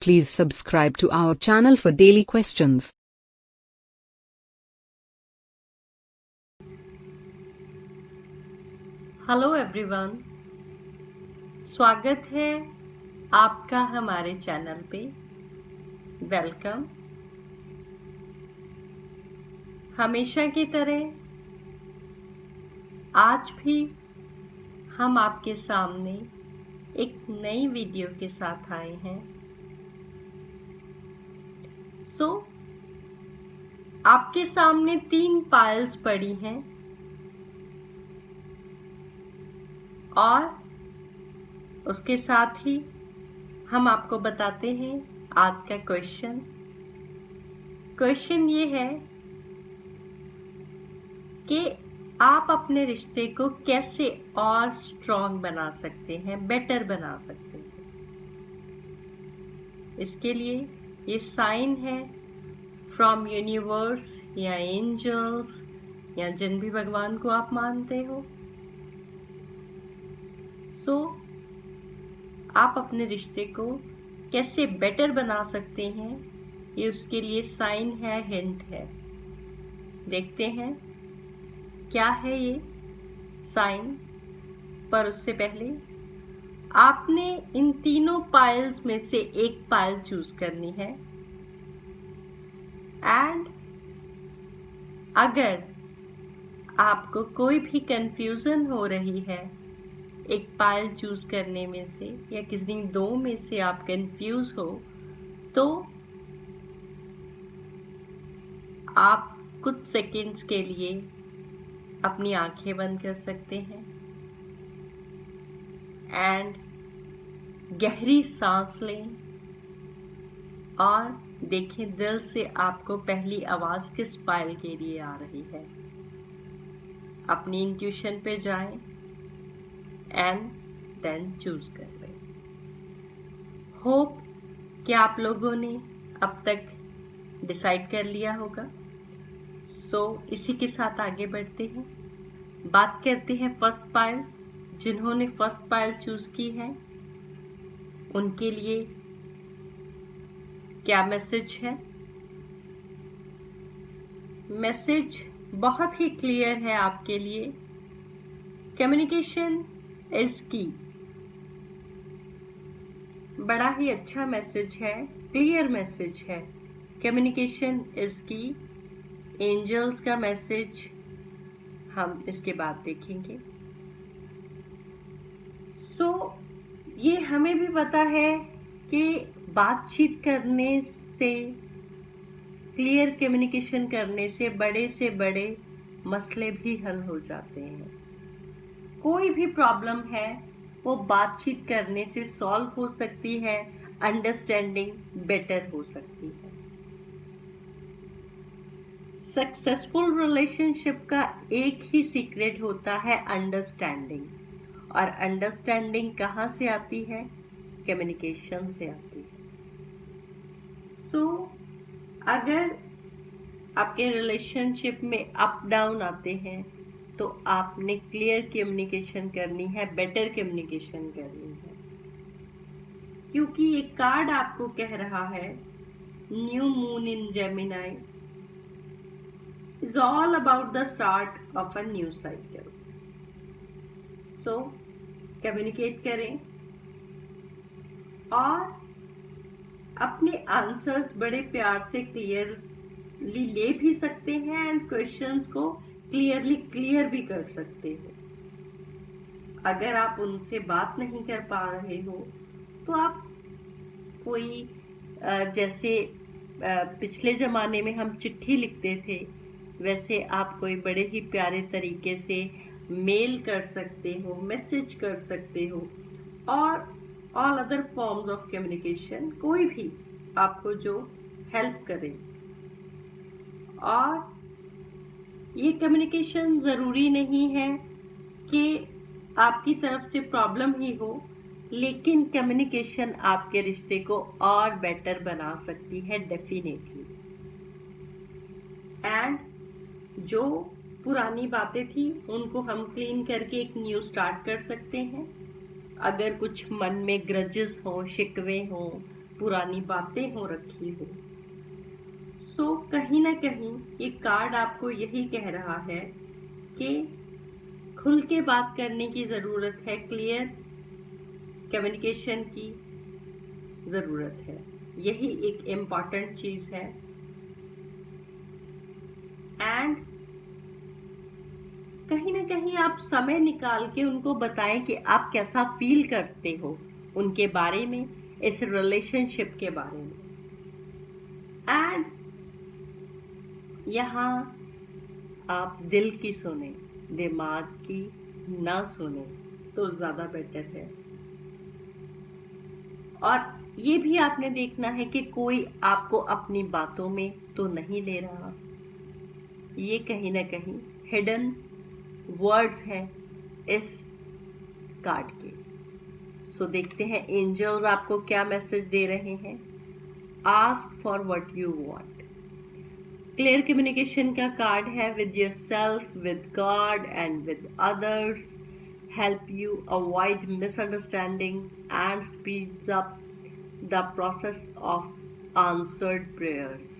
Please subscribe to our channel for daily questions. Hello everyone, स्वागत है आपका हमारे चैनल पे। वेलकम। हमेशा की तरह आज भी हम आपके सामने एक नई वीडियो के साथ आए हैं। आपके सामने 3 पाइल्स पड़ी हैं और उसके साथ ही हम आपको बताते हैं आज का क्वेश्चन ये है कि आप अपने रिश्ते को कैसे और स्ट्रॉन्ग बना सकते हैं, बेटर बना सकते हैं। इसके लिए ये साइन है फ्रॉम यूनिवर्स या एंजल्स या जिन भी भगवान को आप मानते हो। आप अपने रिश्ते को कैसे बेटर बना सकते हैं, ये उसके लिए साइन है, हिंट है। देखते हैं क्या है ये साइन। पर उससे पहले आपने इन तीनों पाइल्स में से एक पाइल चूज करनी है। एंड अगर आपको कोई भी कंफ्यूजन हो रही है एक पाइल चूज करने में से या किसी दो में से आप कंफ्यूज हो, तो आप कुछ सेकंड्स के लिए अपनी आंखें बंद कर सकते हैं एंड गहरी सांस लें और देखें दिल से आपको पहली आवाज किस पाइल के लिए आ रही है। अपनी इंट्यूशन पे जाएं एंड देन चूज कर लें। होप कि आप लोगों ने अब तक डिसाइड कर लिया होगा। इसी के साथ आगे बढ़ते हैं। बात करते हैं फर्स्ट पाइल। जिन्होंने फर्स्ट पाइल चूज की है उनके लिए क्या मैसेज है। मैसेज बहुत ही क्लियर है आपके लिए। कम्युनिकेशन इज की। बड़ा ही अच्छा मैसेज है, क्लियर मैसेज है। कम्युनिकेशन इज की। एंजल्स का मैसेज हम इसके बाद देखेंगे। ये हमें भी पता है कि बातचीत करने से, क्लियर कम्युनिकेशन करने से बड़े मसले भी हल हो जाते हैं। कोई भी प्रॉब्लम है वो बातचीत करने से सॉल्व हो सकती है, अंडरस्टैंडिंग बेटर हो सकती है। सक्सेसफुल रिलेशनशिप का एक ही सीक्रेट होता है अंडरस्टैंडिंग। और अंडरस्टैंडिंग कहाँ से आती है? कम्युनिकेशन से आती है। अगर आपके रिलेशनशिप में अप डाउन आते हैं तो आपने क्लियर कम्युनिकेशन करनी है, बेटर कम्युनिकेशन करनी है। क्योंकि ये कार्ड आपको कह रहा है new moon in Gemini is all about the start of a new cycle. Communicate करें और अपने आंसर्स बड़े प्यार से क्लियरली ले भी सकते हैं एंड क्वेश्चंस को क्लियर भी कर सकते हो। अगर आप उनसे बात नहीं कर पा रहे हो तो आप कोई जैसे पिछले ज़माने में हम चिट्ठी लिखते थे, वैसे आप कोई बड़े ही प्यारे तरीके से मेल कर सकते हो, मैसेज कर सकते हो और all other forms of communication, कोई भी आपको जो हेल्प करे। और ये कम्युनिकेशन ज़रूरी नहीं है कि आपकी तरफ से प्रॉब्लम ही हो, लेकिन कम्युनिकेशन आपके रिश्ते को और बेटर बना सकती है डेफिनेटली। एंड जो पुरानी बातें थी उनको हम क्लीन करके एक न्यू स्टार्ट कर सकते हैं। अगर कुछ मन में ग्रजेस हो, शिकवे हो, पुरानी बातें हो रखी हो। सो कहीं ना कहीं ये कार्ड आपको यही कह रहा है कि खुल के बात करने की ज़रूरत है, क्लियर कम्युनिकेशन की ज़रूरत है। यही एक इम्पॉर्टेंट चीज़ है। एंड कहीं ना कहीं आप समय निकाल के उनको बताएं कि आप कैसा फील करते हो उनके बारे में, इस रिलेशनशिप के बारे में। एंड यहाँ आप दिल की सुने, दिमाग की ना सुने तो ज़्यादा बेटर है। और ये भी आपने देखना है कि कोई आपको अपनी बातों में तो नहीं ले रहा। ये कहीं ना कहीं हिडन वर्ड्स हैं इस कार्ड के। सो देखते हैं एंजल्स आपको क्या मैसेज दे रहे हैं। Ask for what you want. Clear communication का कार्ड है। With yourself, with God and with others help you avoid misunderstandings and speeds up the process of answered prayers.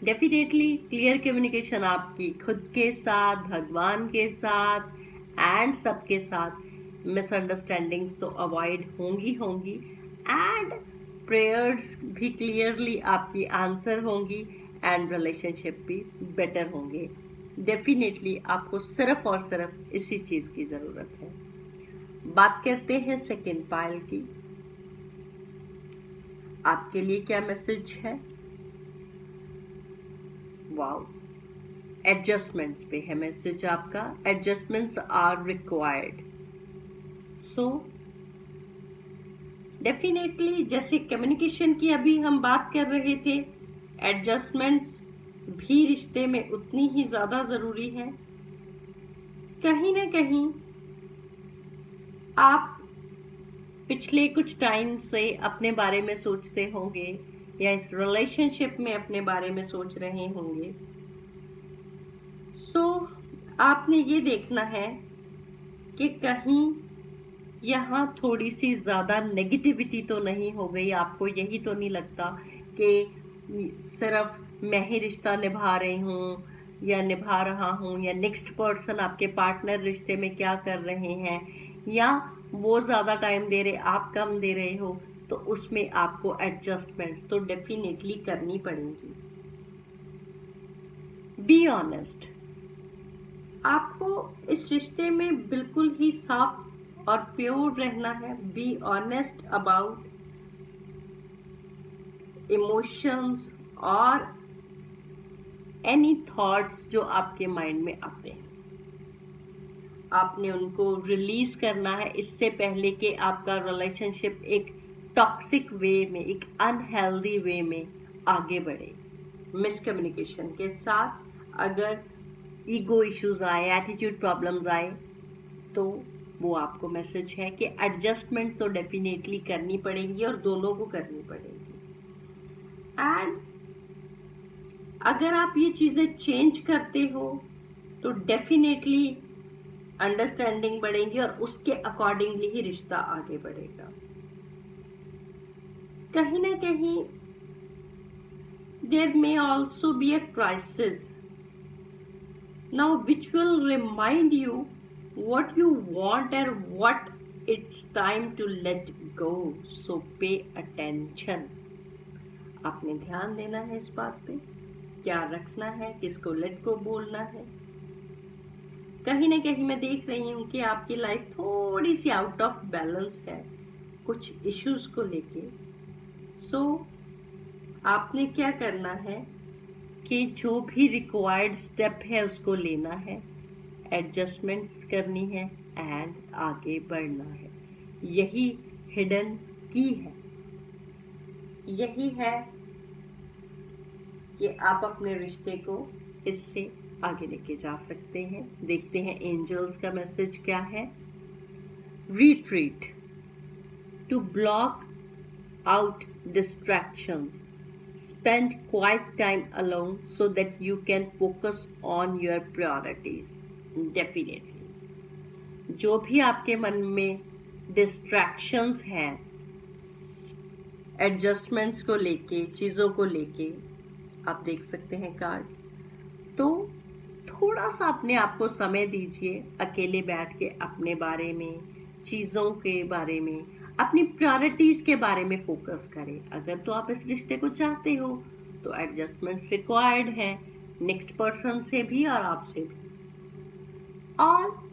Definitely clear communication आपकी खुद के साथ, भगवान के साथ एंड सबके साथ मिसअंडरस्टैंडिंग्स तो अवॉइड होंगी एंड प्रेयर्स भी क्लियरली आपकी आंसर होंगी एंड रिलेशनशिप भी बेटर होंगे। डेफिनेटली आपको सिर्फ और सिर्फ इसी चीज़ की ज़रूरत है। बात करते हैं सेकेंड पाइल की। आपके लिए क्या मैसेज है? वाओ, एडजस्टमेंट्स पे है मैसेज आपका। Adjustments are required. So definitely जैसे कम्युनिकेशन की अभी हम बात कर रहे थे, एडजस्टमेंट्स भी रिश्ते में उतनी ही ज़्यादा ज़रूरी है। कहीं ना कहीं आप पिछले कुछ टाइम से अपने बारे में सोचते होंगे या इस रिलेशनशिप में अपने बारे में सोच रहे होंगे। सो आपने ये देखना है कि कहीं यहाँ थोड़ी सी ज़्यादा नेगेटिविटी तो नहीं हो गई। आपको यही तो नहीं लगता कि सिर्फ मैं ही रिश्ता निभा रही हूँ या निभा रहा हूँ, या नेक्स्ट पर्सन आपके पार्टनर रिश्ते में क्या कर रहे हैं, या वो ज़्यादा टाइम दे रहे, आप कम दे रहे हो, तो उसमें आपको एडजस्टमेंट तो डेफिनेटली करनी पड़ेगी। Be honest. आपको इस रिश्ते में बिल्कुल ही साफ और प्योर रहना है। बी ऑनेस्ट अबाउट इमोशंस और एनी थॉट्स जो आपके माइंड में आते हैं। आपने उनको रिलीज करना है इससे पहले कि आपका रिलेशनशिप एक टॉक्सिक वे में, एक अनहेल्दी वे में आगे बढ़े। मिसकम्युनिकेशन के साथ अगर ईगो इश्यूज आए, एटीट्यूड प्रॉब्लम्स आए, तो वो आपको मैसेज है कि एडजस्टमेंट तो डेफिनेटली करनी पड़ेगी और दोनों को करनी पड़ेगी। एंड अगर आप ये चीज़ें चेंज करते हो तो डेफिनेटली अंडरस्टैंडिंग बढ़ेगी और उसके अकॉर्डिंगली ही रिश्ता आगे बढ़ेगा। कहीं ना कहीं there may also be a crisis now which will remind you what you want and what it's time to let go, so pay attention। आपने ध्यान देना है इस बात पे, क्या रखना है, किसको लेट गो बोलना है। कहीं ना कहीं मैं देख रही हूँ कि आपकी लाइफ थोड़ी सी आउट ऑफ बैलेंस है कुछ इश्यूज को लेके। सो आपने क्या करना है कि जो भी रिक्वायर्ड स्टेप है उसको लेना है, एडजस्टमेंट्स करनी है एंड आगे बढ़ना है। यही हिडन की है। यही है कि आप अपने रिश्ते को इससे आगे लेके जा सकते हैं। देखते हैं एंजल्स का मैसेज क्या है। Retreat to block out distractions, spend quiet time alone so that you can focus on your priorities। Definitely जो भी आपके मन में डिस्ट्रैक्शंस हैं एडजस्टमेंट्स को लेके, चीज़ों को लेके आप देख सकते हैं कार्ड। तो थोड़ा सा अपने आप को समय दीजिए, अकेले बैठ के अपने बारे में, चीज़ों के बारे में, अपनी प्रायोरिटीज़ के बारे में फोकस करें। अगर तो आप इस रिश्ते को चाहते हो तो एडजस्टमेंट्स रिक्वायर्ड हैं, नेक्स्ट पर्सन से भी और आपसे भी। और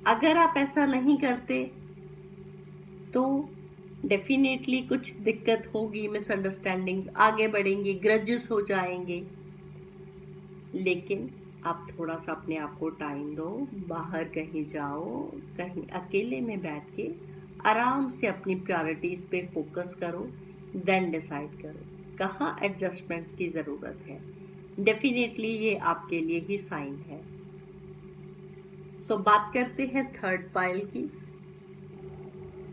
अगर आप ऐसा नहीं करते तो डेफिनेटली कुछ दिक्कत होगी, मिसअंडरस्टैंडिंग्स आगे बढ़ेंगी, ग्रजेस हो जाएंगे। लेकिन आप थोड़ा सा अपने आप को टाइम दो, बाहर कहीं जाओ, कहीं अकेले में बैठ के आराम से अपनी प्रायोरिटीज़ पे फोकस करो, देन डिसाइड करो कहाँ एडजस्टमेंट्स की ज़रूरत है। डेफिनेटली ये आपके लिए ही साइन है। सो बात करते हैं थर्ड पाइल की।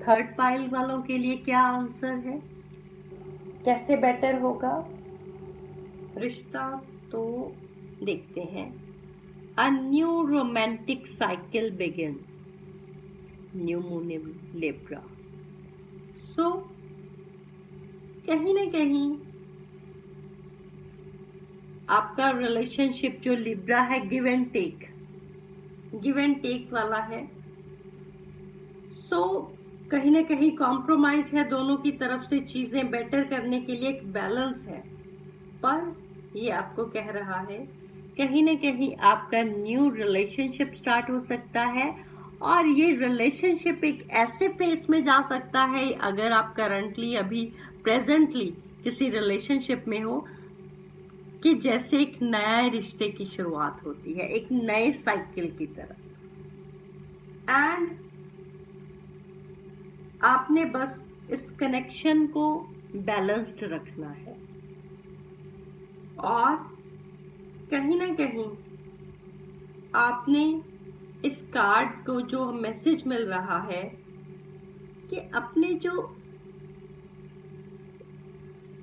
थर्ड पाइल वालों के लिए क्या आंसर है, कैसे बेटर होगा रिश्ता? तो देखते हैं। A new romantic cycle begin. New moon in Libra. So कहीं ना कहीं आपका रिलेशनशिप जो लिब्रा है गिव एंड टेक वाला है। सो कहीं ना कहीं कॉम्प्रोमाइज है, दोनों की तरफ से चीजें बेटर करने के लिए एक बैलेंस है। पर ये आपको कह रहा है कहीं ना कहीं आपका न्यू रिलेशनशिप स्टार्ट हो सकता है, और ये रिलेशनशिप एक ऐसे फेस में जा सकता है, अगर आप करंटली अभी प्रेजेंटली किसी रिलेशनशिप में हो, कि जैसे एक नए रिश्ते की शुरुआत होती है, एक नए साइकिल की तरह। एंड आपने बस इस कनेक्शन को बैलेंस्ड रखना है। और कहीं ना कहीं आपने इस कार्ड को जो मैसेज मिल रहा है कि अपने जो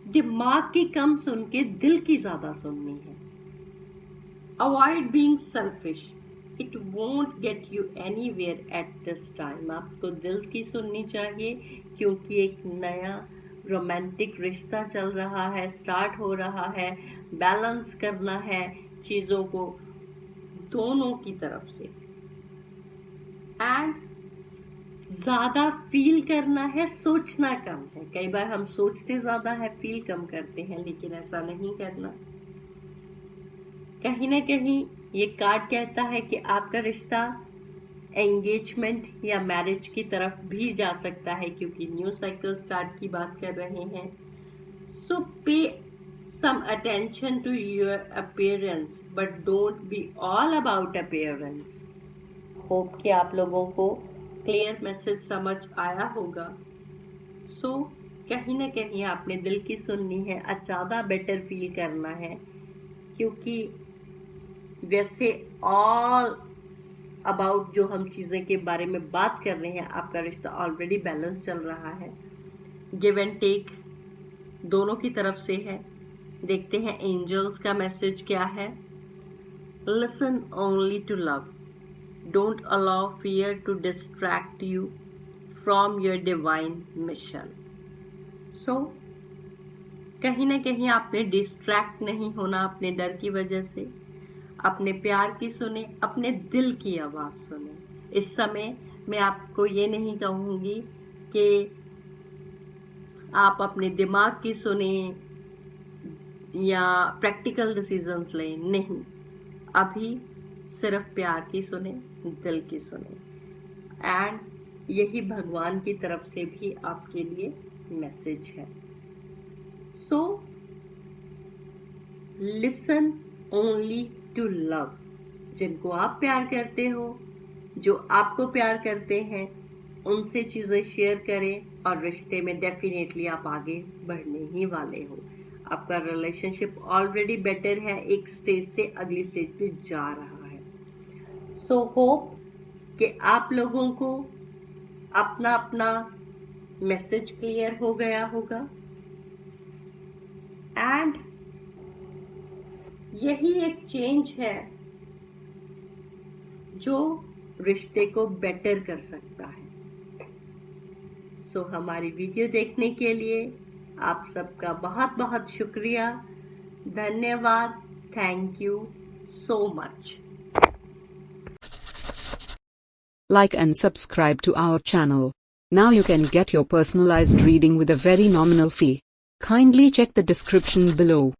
दिमाग की कम सुन के दिल की ज्यादा सुननी है। Avoid being selfish, it won't get you anywhere at this time. आपको दिल की सुननी चाहिए, क्योंकि एक नया रोमांटिक रिश्ता चल रहा है, स्टार्ट हो रहा है, बैलेंस करना है चीज़ों को दोनों की तरफ से। एंड ज़्यादा फील करना है, सोचना कम है। कई बार हम सोचते ज़्यादा है, फील कम करते हैं, लेकिन ऐसा नहीं करना। कहीं ना कहीं ये कार्ड कहता है कि आपका रिश्ता एंगेजमेंट या मैरिज की तरफ भी जा सकता है, क्योंकि न्यू साइकिल स्टार्ट की बात कर रहे हैं। सो पे some attention to your appearance, but don't be all about appearance. Hope कि आप लोगों को क्लियर मैसेज समझ आया होगा। सो कहीं ना कहीं आपने दिल की सुननी है, ज़्यादा बेटर फील करना है, क्योंकि वैसे ऑल अबाउट जो हम चीज़ें के बारे में बात कर रहे हैं, आपका रिश्ता ऑलरेडी बैलेंस चल रहा है, गिव एंड टेक दोनों की तरफ से है। देखते हैं एंजल्स का मैसेज क्या है। Listen only to love, don't allow fear to distract you from your divine mission. So कहीं ना कहीं आपने डिस्ट्रैक्ट नहीं होना अपने डर की वजह से। अपने प्यार की सुने, अपने दिल की आवाज़ सुने। इस समय मैं आपको ये नहीं कहूँगी कि आप अपने दिमाग की सुने या प्रैक्टिकल डिसीजंस लें, नहीं। अभी सिर्फ प्यार की सुने, दिल की सुने। एंड यही भगवान की तरफ से भी आपके लिए मैसेज है। So listen only to love. जिनको आप प्यार करते हो, जो आपको प्यार करते हैं, उनसे चीज़ें शेयर करें, और रिश्ते में डेफिनेटली आप आगे बढ़ने ही वाले हो। आपका रिलेशनशिप ऑलरेडी बेटर है, एक स्टेज से अगली स्टेज पे जा रहा है। सो होप कि आप लोगों को अपना अपना मैसेज क्लियर हो गया होगा। एंड यही एक चेंज है जो रिश्ते को बेटर कर सकता है। सो हमारी वीडियो देखने के लिए आप सबका बहुत बहुत शुक्रिया, धन्यवाद, thank you so much. Like and subscribe to our channel. Now you can get your personalized reading with a very nominal fee. Kindly check the description below.